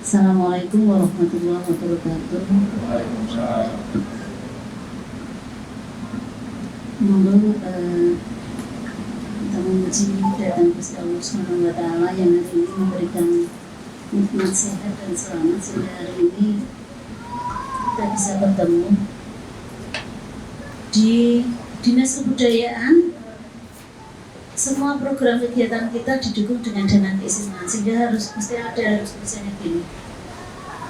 Assalamualaikum warahmatullahi wabarakatuh. Waalaikumsalam. Monggo kita memuji datang Gusti Allah Subhanahu wa taala yang hari ini memberikan nikmat sehat dan selamat sehingga hari ini kita bisa bertemu di Dinas Kebudayaan. Semua program kegiatan kita didukung dengan dana keistimewaan sehingga harus tulisannya gini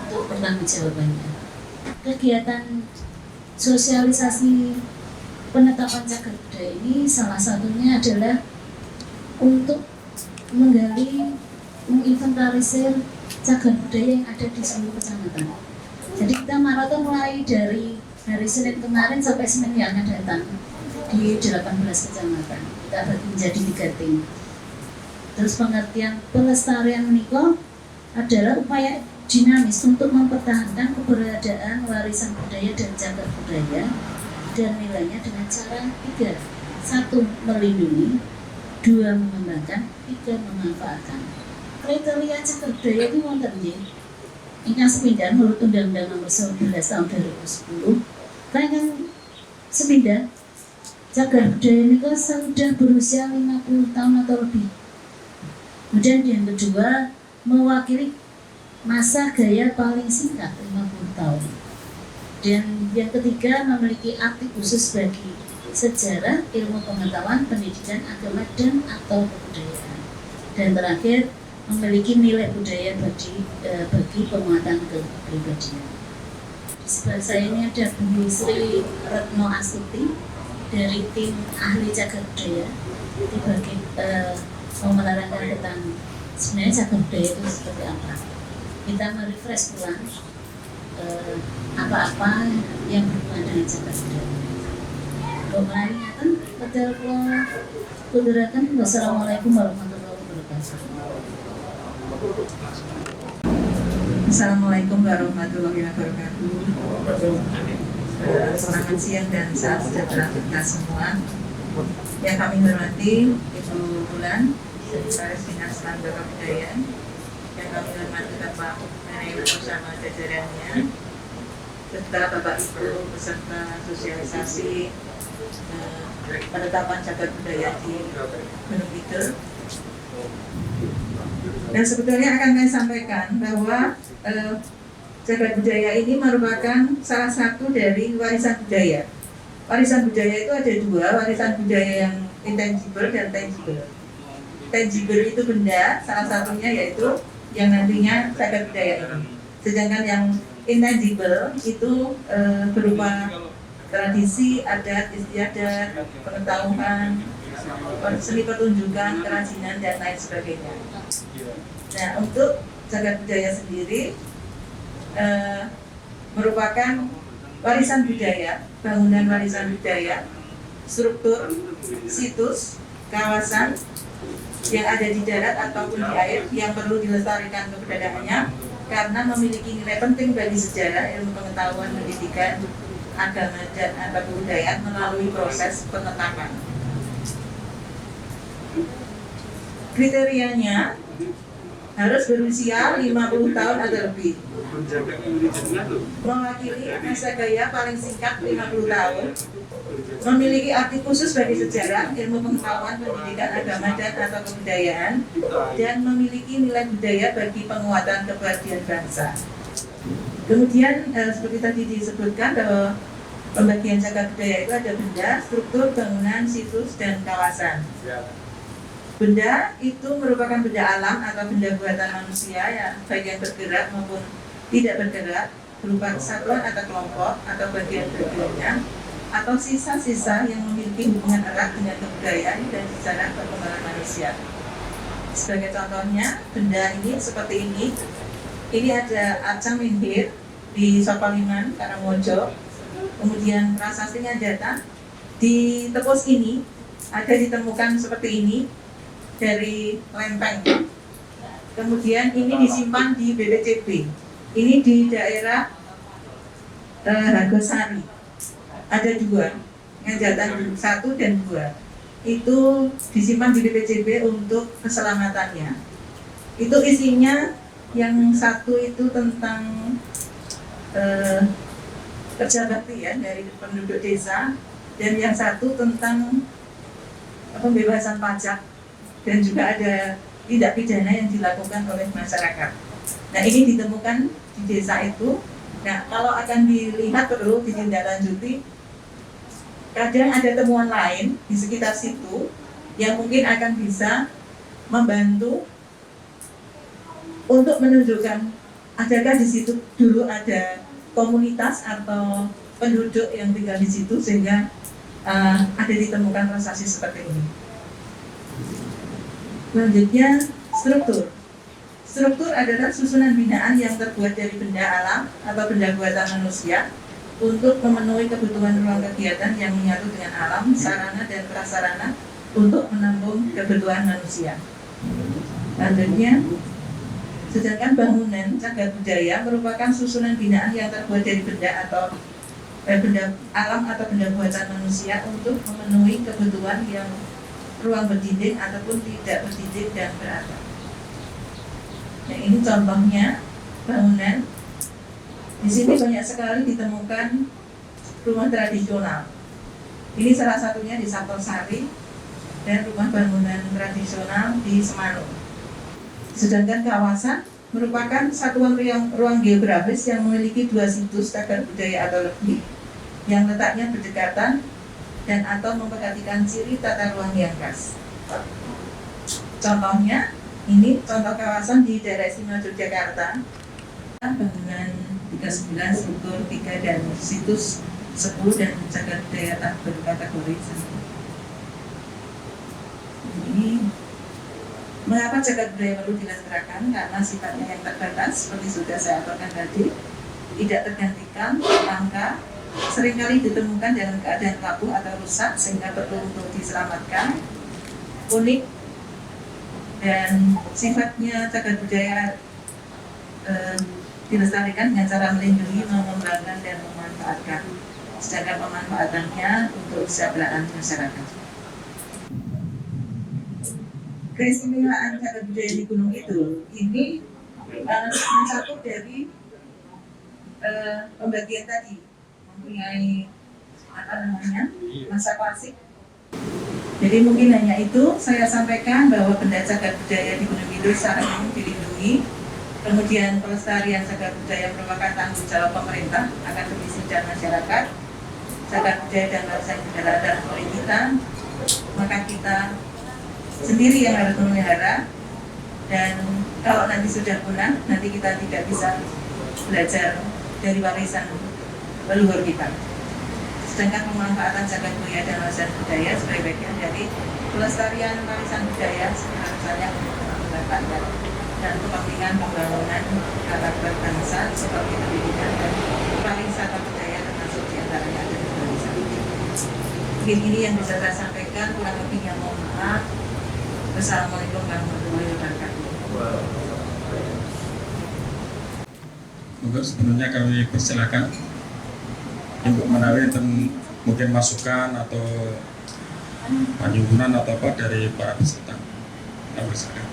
untuk pertanggungjawabannya. Kegiatan sosialisasi penetapan cagar budaya ini salah satunya adalah untuk menggali, menginventarisir cagar budaya yang ada di seluruh kecamatan. Jadi kita maraton mulai dari hari Senin kemarin sampai Senin yang akan datang di 18 kecamatan. Kita bagi menjadi 3 tim. Terus pengertian pelestarian menika adalah upaya dinamis untuk mempertahankan keberadaan warisan budaya dan cagar budaya dan nilainya dengan cara 3. 1. Melindungi, 2. Mengembangkan, 3. Memanfaatkan. Kriteria cagar budaya itu wonten nggih. Ingkang sepindhah menurut Undang-Undang Nomor 11 Tahun 2010. Kangge sepindhah cagar budaya ini sudah berusia 50 tahun atau lebih. Kemudian yang kedua, mewakili masa gaya paling singkat 50 tahun. Dan yang ketiga, memiliki arti khusus bagi sejarah, ilmu pengetahuan, pendidikan, agama, dan atau kebudayaan. Dan terakhir, memiliki nilai budaya bagi penguatan kepribadian. Di sebelah saya ini ada Bu Sri Retno Astuti dari tim ahli cagar budaya di bagian mau menerangkan tentang sebenarnya cagar budaya itu seperti apa. Kita merefresh ulang apa-apa yang berhubungan dengan cagar budaya. Kalau mulai nyata, betul kudurakan. Wassalamualaikum warahmatullahi wabarakatuh. Assalamualaikum warahmatullahi wabarakatuh. Selamat siang dan salam sejahtera kita semua. Yang kami hormati Ibu Bulan, Sekretaris Dinas Lembaga Kebudayaan. Yang kami hormati Bapak Manajemen bersama jajarannya, serta Bapak Ibu beserta sosialisasi penetapan cagar budaya di Gunung Kidul. Dan sebetulnya akan saya sampaikan bahwa cagar budaya ini merupakan salah satu dari warisan budaya. Warisan budaya itu ada 2, warisan budaya yang intangible dan tangible. Tangible itu benda, salah satunya yaitu yang nantinya cagar budaya ini. Sedangkan yang intangible itu berupa tradisi, adat, istiadat, pengetahuan, seni pertunjukan, kerajinan, dan lain sebagainya. Nah, untuk cagar budaya sendiri merupakan warisan budaya, bangunan warisan budaya, struktur, situs, kawasan yang ada di darat ataupun di air yang perlu dilestarikan keberadaannya karena memiliki nilai penting bagi sejarah, ilmu pengetahuan, pendidikan, agama, dan atau kebudayaan melalui proses penetapan. Kriterianya harus berusia 50 tahun atau lebih, mewakili masa gaya paling singkat 50 tahun, memiliki arti khusus bagi sejarah, ilmu pengetahuan, pendidikan, agama, dan atau kebudayaan, dan memiliki nilai budaya bagi penguatan kebahagiaan bangsa. Kemudian seperti tadi disebutkan bahwa pembagian cagar budaya itu ada benda, struktur, bangunan, situs, dan kawasan. Benda itu merupakan benda alam atau benda buatan manusia yang baik yang bergerak maupun tidak bergerak, berupa kesatuan atau kelompok atau bagian-bagiannya, atau sisa-sisa yang memiliki hubungan erat dengan kebudayaan dan sejarah perkembangan manusia. Sebagai contohnya, benda ini seperti ini. Ini ada arca Minhir di Sokoliman, Karangmojo. Kemudian prasasti Ngajatan di Tepus ini ada ditemukan seperti ini dari lempeng. Kemudian ini disimpan di BPCB. Ini di daerah Hargosari. Ada 2, Ngajatan 1 dan 2. Itu disimpan di BPCB untuk keselamatannya. Itu isinya Yang satu itu tentang kerja bakti ya dari penduduk desa, dan yang satu tentang pembebasan pajak, dan juga ada tindak pidana yang dilakukan oleh masyarakat. Nah, ini ditemukan di desa itu. Nah, kalau akan dilihat perlu ditindaklanjuti, kadang ada temuan lain di sekitar situ yang mungkin akan bisa membantu untuk menunjukkan adakah di situ dulu ada komunitas atau penduduk yang tinggal di situ sehingga ada ditemukan prestasi seperti ini. Selanjutnya, struktur. Struktur adalah susunan binaan yang terbuat dari benda alam atau benda buatan manusia untuk memenuhi kebutuhan ruang kegiatan yang menyatu dengan alam, sarana dan prasarana untuk menampung kebutuhan manusia. Selanjutnya, sedangkan bangunan cagar budaya merupakan susunan binaan yang terbuat dari benda atau benda alam atau benda buatan manusia untuk memenuhi kebutuhan yang ruang berdinding ataupun tidak berdinding dan beratap. Nah, ini contohnya bangunan. Di sini banyak sekali ditemukan rumah tradisional. Ini salah satunya di Saptosari dan rumah bangunan tradisional di Semarang. Sedangkan kawasan merupakan satuan ruang geografis yang memiliki 2 situs cagar budaya atau lebih yang letaknya berdekatan dan atau memperhatikan ciri tata ruang yang khas. Contohnya, ini contoh kawasan di daerah istimewa Yogyakarta, bangunan 39, struktur 3 dan situs 10 dan cagar budaya tak berkategori 1. Ini mengapa cagar budaya perlu dilestarikan? Karena sifatnya yang terbatas, seperti sudah saya aturkan tadi, tidak tergantikan, langka, seringkali ditemukan dalam keadaan rapuh atau rusak sehingga perlu untuk diselamatkan, unik, dan sifatnya cagar budaya dilestarikan dengan cara melindungi, mengembangkan, dan memanfaatkan. Sedangkan pemanfaatannya untuk kesejahteraan masyarakat. Keistimewaan cagar budaya di Gunung Kidul ini mencakup dari pembagian tadi, mempunyai masa klasik. Jadi mungkin hanya itu saya sampaikan bahwa benda cagar budaya di Gunung Kidul secara umum dilindungi. Kemudian pelestarian cagar budaya merupakan tanggung jawab pemerintah, akademisi dan masyarakat. Cagar budaya dan warisan budaya adalah oleh kita, maka kita sendiri yang harus memelihara. Dan kalau nanti sudah punah, nanti kita tidak bisa belajar dari warisan leluhur kita. Sedangkan pemanfaatan cagar budaya dan warisan budaya sebagai bagian dari pelestarian warisan budaya misalnya untuk memanfaatkan dan kepentingan pembangunan karakter bangsa seperti pendidikan dan pariwisata budaya termasuk diantaranya ada pariwisata. Mungkin ini yang bisa saya sampaikan, kurang lebihnya mohon maaf. Wassalamualaikum warahmatullahi wabarakatuh. Monggo sebelumnya kami persilakan Ibu Menawi mungkin masukan atau penyusunan atau apa dari para peserta. Silakan.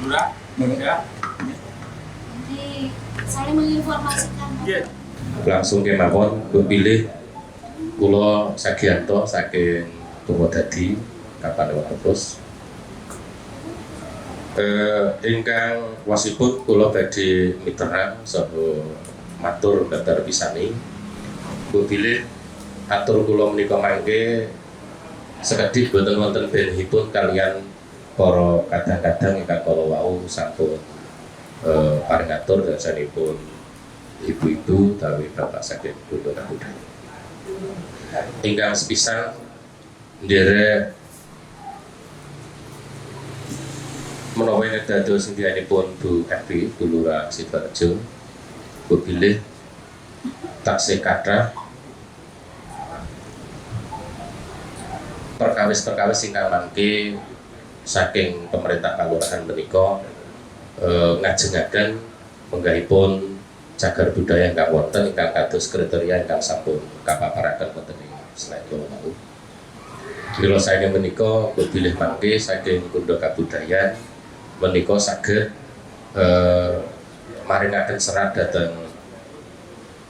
Lurah, ya. Ini saya menginformasikan. Yeah. Langsung kemawon pilih kula Sagianto saking Tumodadi Kapanewon Tebus. Ingkang wasipun kula badhe miterang saha matur babar pisani. Pilih atur kula menika mangke sekedhik boten wonten benihipun kalian para kadang-kadang ingkang kala wau sampun paring atur dasanipun ibu-ibu tawi bapak saking Bundaran Budaya. Ingkang sepisan nderek menawi dados sendirianipun Bu Evi Bu Lurah Sidoarjo, Bu bilih taksih kathah perkawis-perkawis ingkang mangke saking pemerintah kalurahan menika ngajengaken menggahipun cagar budaya ingkang wonten ingkang kados kriteria ingkang sampun kapaparaken wonten ing slide kula wau. Mila saking menika bilih mangke saking Kunda Kabudayan menika saged maringaken serat dhateng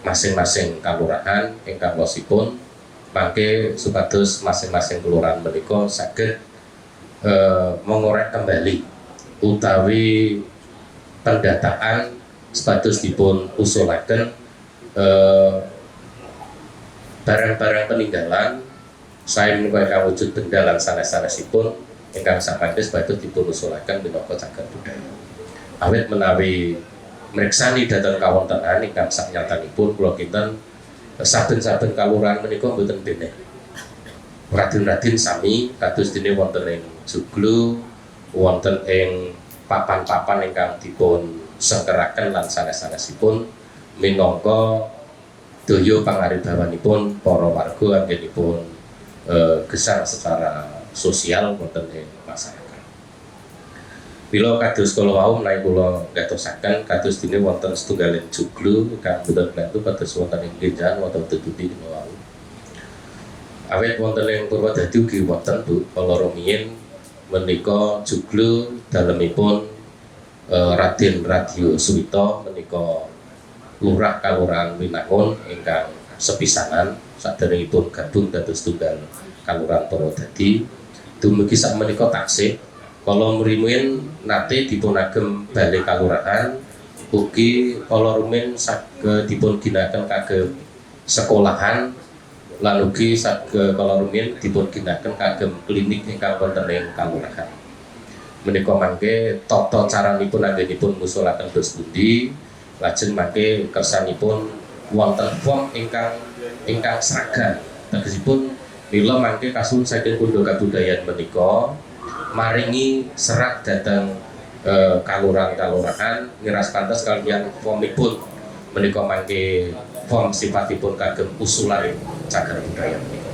masing-masing kalurahan ingkang losipun mangke supados masing-masing kelurahan menika saged mengorek kembali utawi pendataan supados dipun usulaken barang-barang peninggalan saya menika ingkang wujud benda lan sanes-sanesipun ingkang sampanye supados dipun usulaken minangka cagar budaya. Awit menawi mriksani dhateng kawontenan ingkang saknyatanipun kula kinten saben-saben kalurahan menika mboten beneh. Radin-radin sami kados dene wonten ing joglo, wonten ing papan-papan ingkang dipun sengkeraken lan sanes-sanesipun minangka daya pangaribawanipun para warga anggenipun gesang secara sosial wonten ing masyarakat. Bila kados kala wau menawi kula ngatosaken kados dene wonten setunggaling joglo ingkang boten klentu kados wonten ing Genjan wonten Tetuti kala wau. Awit wonten ing Purwodadi ugi wonten Bu kala rumiyin menika joglo dalemipun Raden Radio Suwito menika lurah kalurahan Winangun ingkang sepisanan saderengipun gabung dados tunggal kalurahan Purwodadi dumugi sakmenika taksih kala mrimin nate dipunagem balai kalurahan ugi kala rumin saged dipun ginakaken kagem sekolahan lan ugi saged kala rumin dipun ginakaken kagem klinik ingkang wonten ing kalurahan. Menika mangke tata caranipun anggenipun ngusulaken dos pundi lajeng mangke kersanipun wonten form ingkang seragam. Tegesipun mila mangke kasuwun saking Kunda Kabudayan menika maringi serat dhateng kalurahan ngiras pantes kaliyan formipun menika mangke form sifatipun kagem usulan cagar budaya menika.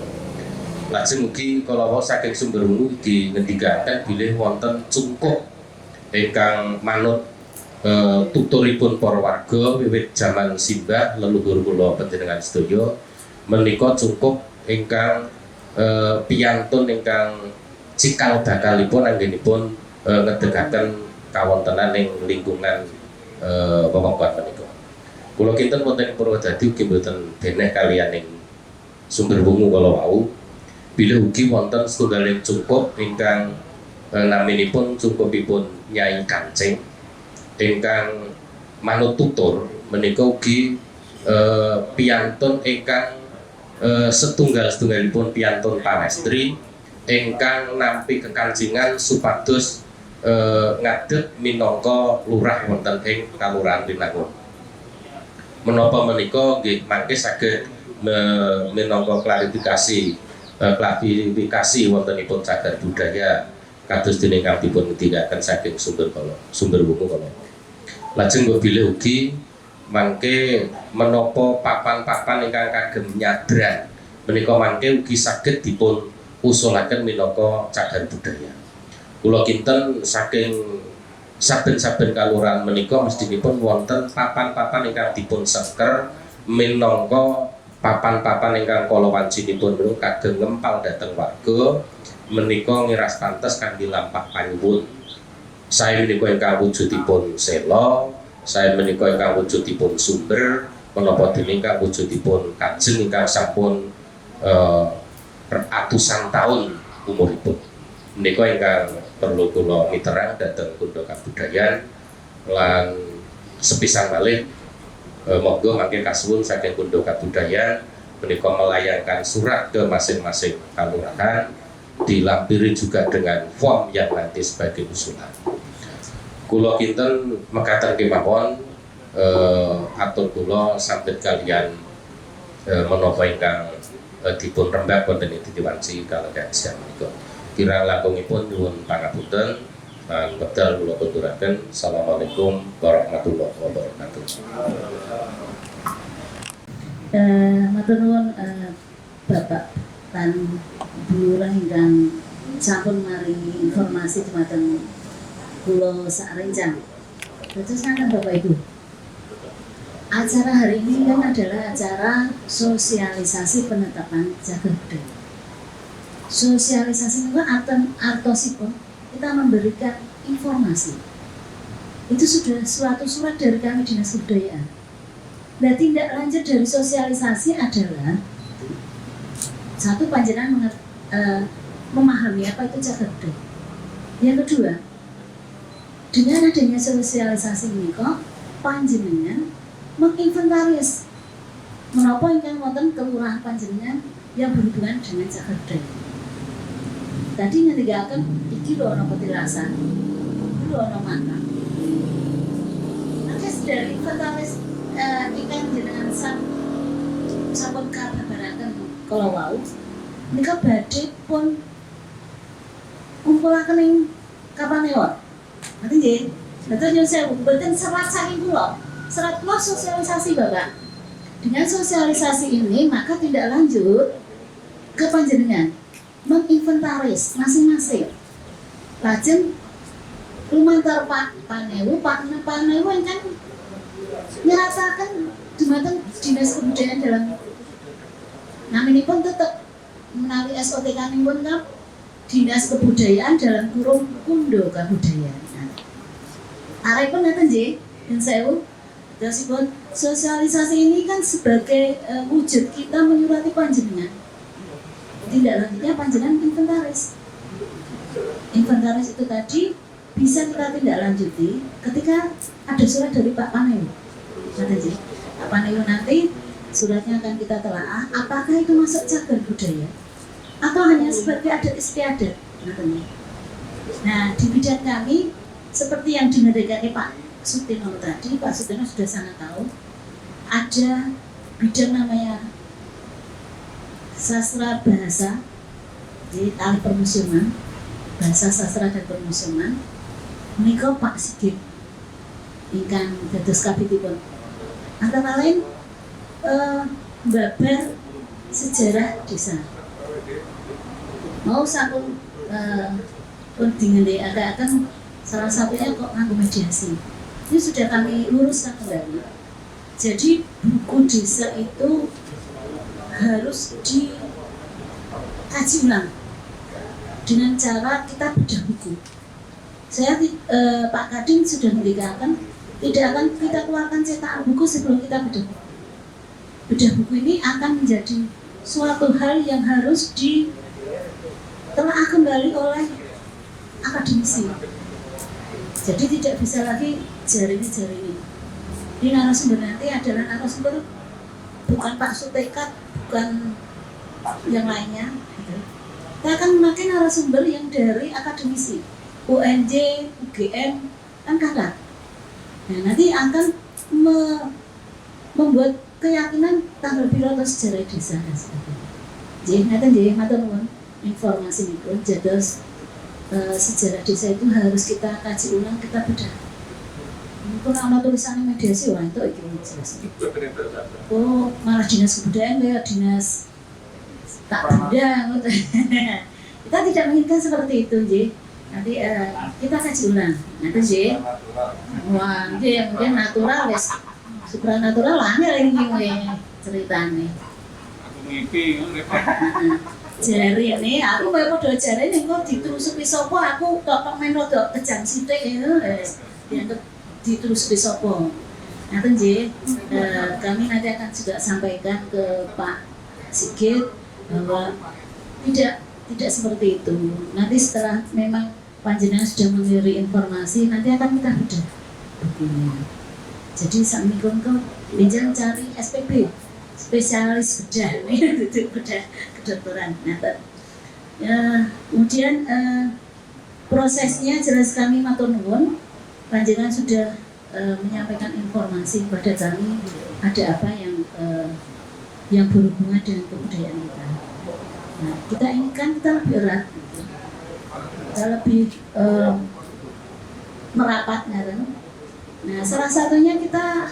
Lajeng mugi kala wau saking sumber wungu dingendikaken bilih wonten cungkup ingkang manut tuturipun para warga wiwit jaman simbah leluhur kula panjenengan sedaya menika cungkup ingkang piyantun ingkang cikal bakalipun anggenipun ngedegaken kawontenan ing lingkungan wewengkon menika. Kula kinten wonten ing Purwodadi ugi mboten beneh kaliyan ing sumber wungu kala wau. Bilih ugi wonten setunggaling cungkup ingkang naminipun cungkupipun Nyai Kancing ingkang manut tutur menika ugi piyantun ingkang setunggalipun piyantun pamestri ingkang nampi kekancingan supados ngadeg minangka lurah wonten ing Kalurahan Winangun. Menapa menika nggih mangke saged minangka klarifikasi wontenipun cagar budaya kados dene ingkang dipun ngendikaken saking sumber wungu kala. Lajeng bilih ugi mangke menapa papan-papan ingkang kagem nyadran menika mangke ugi saged dipun usulaken minangka cagar budaya. Kula kinten saking saben-saben kalurahan menika mestinipun wonten papan-papan ingkang dipun seker minangka papan-papan ingkang kala wancinipun menika kagem ngempal dhateng warga menika ngiras pantes kangge lampah panyuwun. Sae menika ingkang wujudipun sela, sae menika ingkang wujudipun sumber, menapa dene ingkang wujudipun kajeng ingkang sampun ratusan tahun umuripun. Menika ingkang perlu kula miterang dhateng Kunda Kabudayan lan sepisan malih monggo mangke kasuwun saking Kunda Kabudayan menika melayangkan surat ke masing-masing kalurahan dilampiri juga dengan form yang nanti sebagai usulan. Kula kinten mekaten kemawon atur kula sampeyan kalian menapa ingkang dipun rembak wonten ing Titiwanci kalagan siang menika. Kirang langkungipun nyuwun pangapunten lan wekdal kula aturaken. Assalamualaikum warahmatullahi wabarakatuh. Matur nuwun Bapak lan Bu Lurah ingkang sampun maringi informasi dumateng kula sak rencang. Dados ngaten Bapak Ibu. Acara hari ini kan adalah acara sosialisasi penetapan cagar budaya. Sosialisasi itu artosipun kita memberikan informasi. Itu sudah suatu surat dari kami Dinas Kebudayaan. Nah, tindak lanjut dari sosialisasi adalah satu, panjenengan memahami apa itu cagar budaya. Yang kedua, dengan adanya sosialisasi ini kok panjenengan menginventaris menapa ingkang wonten kelurahan panjenengan yang berhubungan dengan cagar budaya. Tadi ngendikaken iki lho ana petilasan, iki lho ana makam. Nanti dari inventaris ingkang jenengan sampun kabaraken kala wau nika badhe pun kumpulaken ing Kapanewon. Nanti nggih, betul nyuwun sewu, mboten serat saking kula. Serat kula sosialisasi Bapak. Dengan sosialisasi ini maka tindak lanjut ke panjenengan menginventaris masing-masing. Lajeng lumantar Pak Panewu kan nyerataken dumateng Dinas Kebudayaan dalam naminipun tetep menawi SOTK-nipun kan Dinas Kebudayaan dalam kurung Kundo Kabudayaan. Arepun ngaten nggih, nyuwun sewu. Dasipun sosialisasi ini kan sebagai wujud kita menyurati panjenengan. Tindak lanjutnya panjenengan inventaris. Inventaris itu tadi bisa kita tindak lanjuti ketika ada surat dari Pak Panewu. Pak Panewu nanti suratnya akan kita telaah apakah itu masuk cagar budaya atau hanya sebagai adat istiadat. Nah, di bidang kami seperti yang dinadekani Pak Sutino tadi, Pak Sutino sudah sangat tahu ada bidang namanya sastra bahasa di tali permusiuman, bahasa sastra dan permusiuman. Menika Pak Sigit ingkang dados kabitipun antara lain babar sejarah desa. Mau sampun pun dingendikaken salah satunya kok nganggo mediasi. Ini sudah kami luruskan kembali. Jadi buku desa itu harus dikaji ulang dengan cara kita bedah buku. Saya Pak Kadin sudah mendikatakan tidak akan kita keluarkan cetakan buku sebelum kita bedah buku. Bedah buku ini akan menjadi suatu hal yang harus ditelaah kembali oleh akademisi. Jadi tidak bisa lagi jari ini. Ini narasumber nanti adalah narasumber bukan Pak Sutekat, bukan yang lainnya. Kita akan memakai narasumber yang dari akademisi, UNJ, UGM, kan kakak. Nah, nanti akan membuat keyakinan tanggal biru atau sejarah desa dan sebagainya. Jadi nanti matur nuwun informasi itu jados sejarah desa itu harus kita kaji ulang, kita bedah. Kalau ada tulisan mediasi, wah itu jelas. Oh, malah Dinas Kebudayaan kayak Dinas tak benda. Kita tidak menginginkan seperti itu, Ji. Nanti kita kaji ulang. Nanti Ji, wah nanti yang mungkin natural, wes supranatural lah nih ceritanya. Jari ini, aku mau podo jari ini kok diterusuki sopo, aku tok main rodok kejang sithik dianggap diterusuki sopo. Nanti Nggih, kami nanti akan juga sampaikan ke Pak Sigit bahwa tidak seperti itu. Nanti setelah memang panjenengan sudah mengirim informasi, nanti akan kita bedah bukunya. Jadi sakmenika kok benjang cari SPB, spesialis bedah, bedah kedokteran. Nah, ya, kemudian prosesnya jelas kami matur nuwun, panjenengan sudah menyampaikan informasi kepada kami ada apa yang berhubungan dengan kebudayaan kita. Nah, kita inginkan kita lebih erat, kita lebih merapat, kan? Nah, salah satunya kita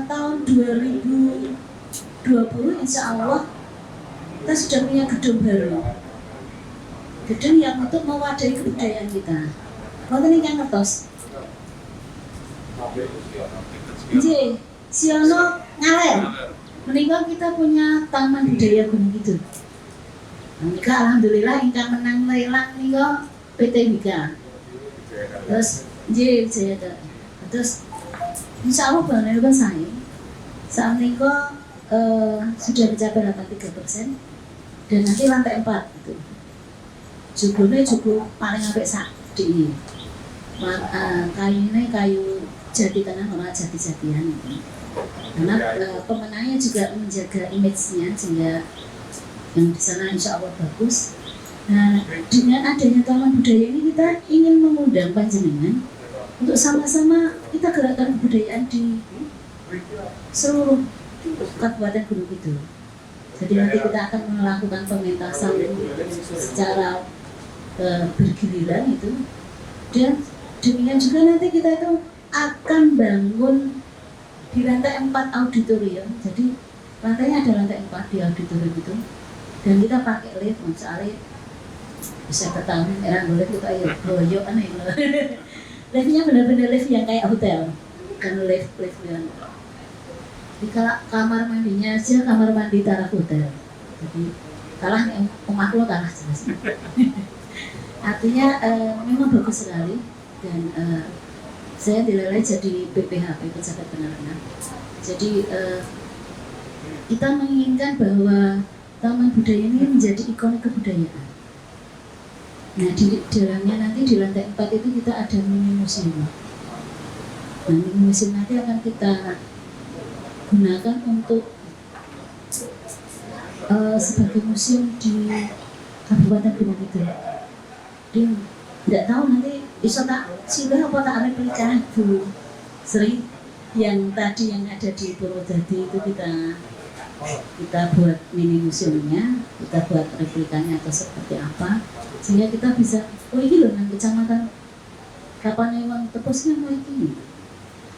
tahun 2020 insya Allah kita sudah punya gedung baru, gedung yang untuk mewadahi kebudayaan kita. Wonten ingkang ngertos? Nggih, Siono Ngaler. Menika kita punya Taman Budaya Gunung Kidul. Nika alhamdulillah ingkang menang lelang nika PT Wika. Terus Wijaya Dara. Terus insya Allah bangunan itu saya saat nika sudah mencapai 83% dan nanti lantai 4 itu judulnya cukup paling apik sak di kayunya kayu jati tanah orang jati-jatian gitu. Karena pemenangnya juga menjaga image-nya sehingga yang di sana insya Allah bagus. Nah, dengan adanya Taman Budaya ini kita ingin mengundang panjenengan untuk sama-sama kita gerakkan kebudayaan di seluruh Kabupaten Gunung Kidul. Jadi nanti kita akan melakukan pementasan secara bergiliran itu, dan demikian juga nanti kita itu akan bangun di lantai 4 auditorium. Jadi lantainya ada lantai 4 di auditorium itu, dan kita pakai lift, soalnya bisa ketahuan era lift kita ya boyok aneh. Liftnya benar-benar lift yang kayak hotel, bukan lift yang di kamar mandinya aja kamar mandi taraf hotel. Jadi kalah nih omah lo kalah jelas. Artinya memang bagus sekali, dan saya dileleh jadi PPHP pejabat penerangan. Jadi kita menginginkan bahwa Taman Budaya ini menjadi ikon kebudayaan. Nah di dalamnya nanti di lantai 4 itu kita ada mini museum. Nah mini museum nanti akan kita gunakan untuk sebagai museum di Kabupaten Gunung Kidul. Jadi tidak tahu nanti bisa tak sudah apa tak replika dulu sering yang tadi yang ada di Purwodadi itu kita buat mini museumnya, kita buat replikanya atau seperti apa sehingga kita bisa ini loh nang kecamatan Kapanewon Tepusnya mau ini.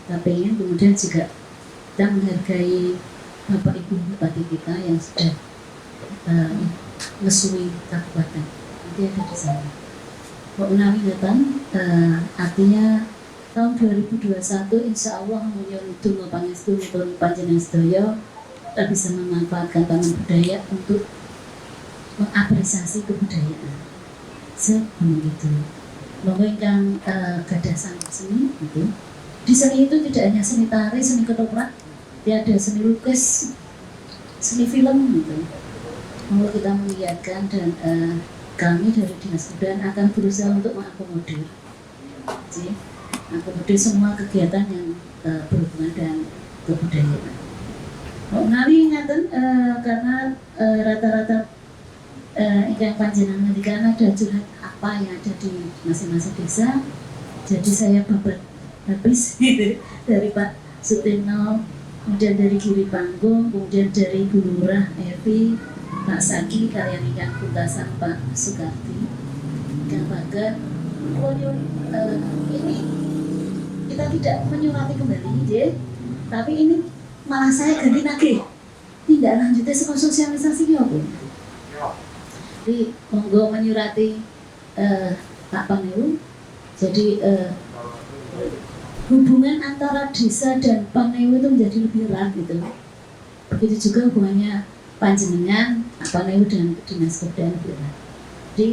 Kita pengen kemudian juga kita menghargai Bapak Ibu Bupati kita yang sudah ngesui kabupaten nanti ada di sana. Kok menawi datang artinya tahun 2021 insya Allah menyuruh pangestu nipun panjenengan sedaya kita bisa memanfaatkan Taman Budaya untuk mengapresiasi kebudayaan segunung itu. Monggo ingkang gadah seni itu. Di seni itu tidak hanya seni tari, seni ketoprak, ada seni lukis, seni film gitu. Monggo kita melihatkan, dan kami dari Dinas Kebudayaan akan berusaha untuk mengakomodir, mengakomodir semua kegiatan yang berhubungan dengan kebudayaan. Nari ngaten karena rata-rata yang panjenengan karena ada curhat apa yang ada di masing-masing desa, jadi saya babat habis dari Pak Sutino, kemudian dari Giri Panggung, kemudian dari Bu Lurah Evi, Pak Saki, kalian ikan Kuntasan Pak Sukarti, ikan Bagat. Ini kita tidak menyurati kembali, tapi ini malah saya ganti nagih. Tidak lanjutnya sekolah sosialisasi ya Bu. Jadi monggo menyurati Pak Panewu. Jadi hubungan antara desa dan Panewu itu menjadi lebih erat gitu. Begitu juga hubungannya panjenengan Panewu dan Dinas Kebudayaan lebih erat. Jadi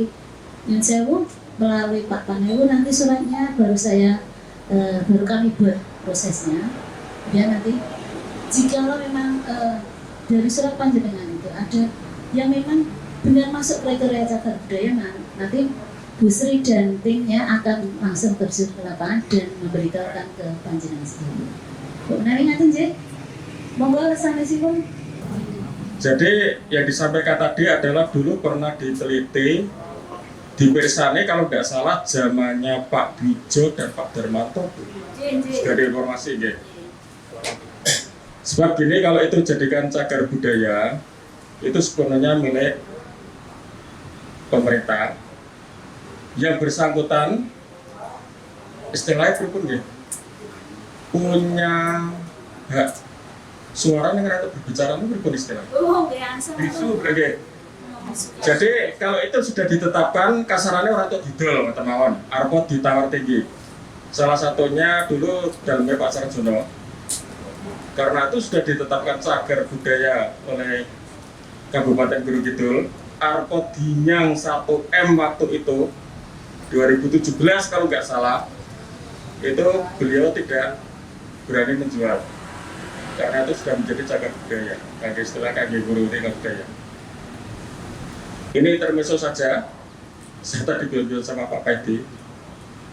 Nyun Sewu melalui Pak Panewu nanti suratnya baru kami buat prosesnya. Kemudian nanti jika memang dari surat panjenengan itu ada yang memang benar masuk kriteria cagar budaya, nanti Bu Sri dan timnya akan langsung terjun ke lapangan dan memberitahukan ke panjenengan sendiri. Bu Nari ngaten nggih. Monggo sanesipun. Jadi yang disampaikan tadi adalah dulu pernah diteliti di Persane kalau nggak salah zamannya Pak Bijo dan Pak Darmanto. Sudah ada informasi nggih. Sebab gini, kalau itu jadikan cagar budaya itu sepenuhnya milik pemerintah. Yang bersangkutan istilahnya pripun nggih, punya hak suara yang rata berbicara itu pripun istilahnya. Bisu nggih. Jadi kalau itu sudah ditetapkan kasarannya orang itu didol ngoten mawon, arep ditawar tinggi. Salah satunya dulu dalamnya Pak Sarjono. Karena itu sudah ditetapkan cagar budaya oleh Kabupaten Gunung Kidul. Arkodinyang 1M waktu itu 2017 kalau nggak salah, itu beliau tidak berani menjual karena itu sudah menjadi cagar budaya, kayak istilah kayak guru budaya. Ini intermezzo saja. Saya tadi bilang sama Pak Paidi,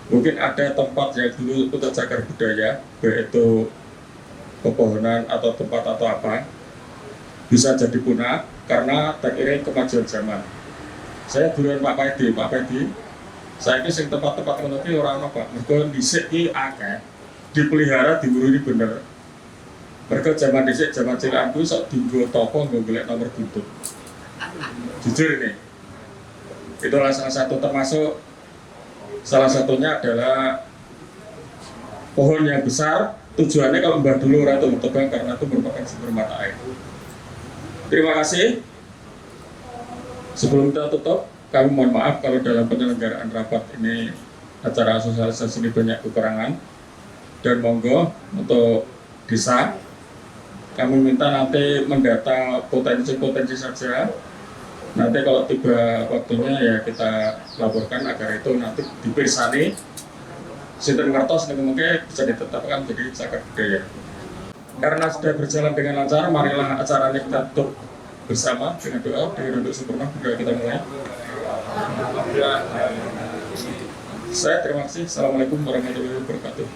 mungkin ada tempat yang dulu untuk cagar budaya, baik itu pepohonan atau tempat atau apa, bisa jadi punah karena teriring kemajuan zaman. Saya duluan Pak Paidi, saya ini sing tempat-tempat menurut orang apa, mereka dhisik iki akeh, dipelihara diuruni bener. Mereka zaman dhisik zaman cilik aku sok dienggo toko nggo golek nomor buntut. Jujur ini, itulah salah satu termasuk salah satunya adalah pohon yang besar. Tujuannya kalau mbah dulu orang itu tebang karena itu merupakan sumber mata air. Terima kasih. Sebelum kita tutup, kami mohon maaf kalau dalam penyelenggaraan rapat ini acara sosialisasi ini banyak kekurangan, dan monggo untuk desa kami minta nanti mendata potensi-potensi saja. Nanti kalau tiba waktunya ya kita laporkan agar itu nanti dipirsani sinten ngertos mungkin bisa ditetapkan jadi cagar budaya. Karena sudah berjalan dengan lancar, marilah acaranya kita tutup bersama dengan doa dengan untuk sempurna. Budaya kita mulai. Saya terima kasih. Assalamualaikum warahmatullahi wabarakatuh.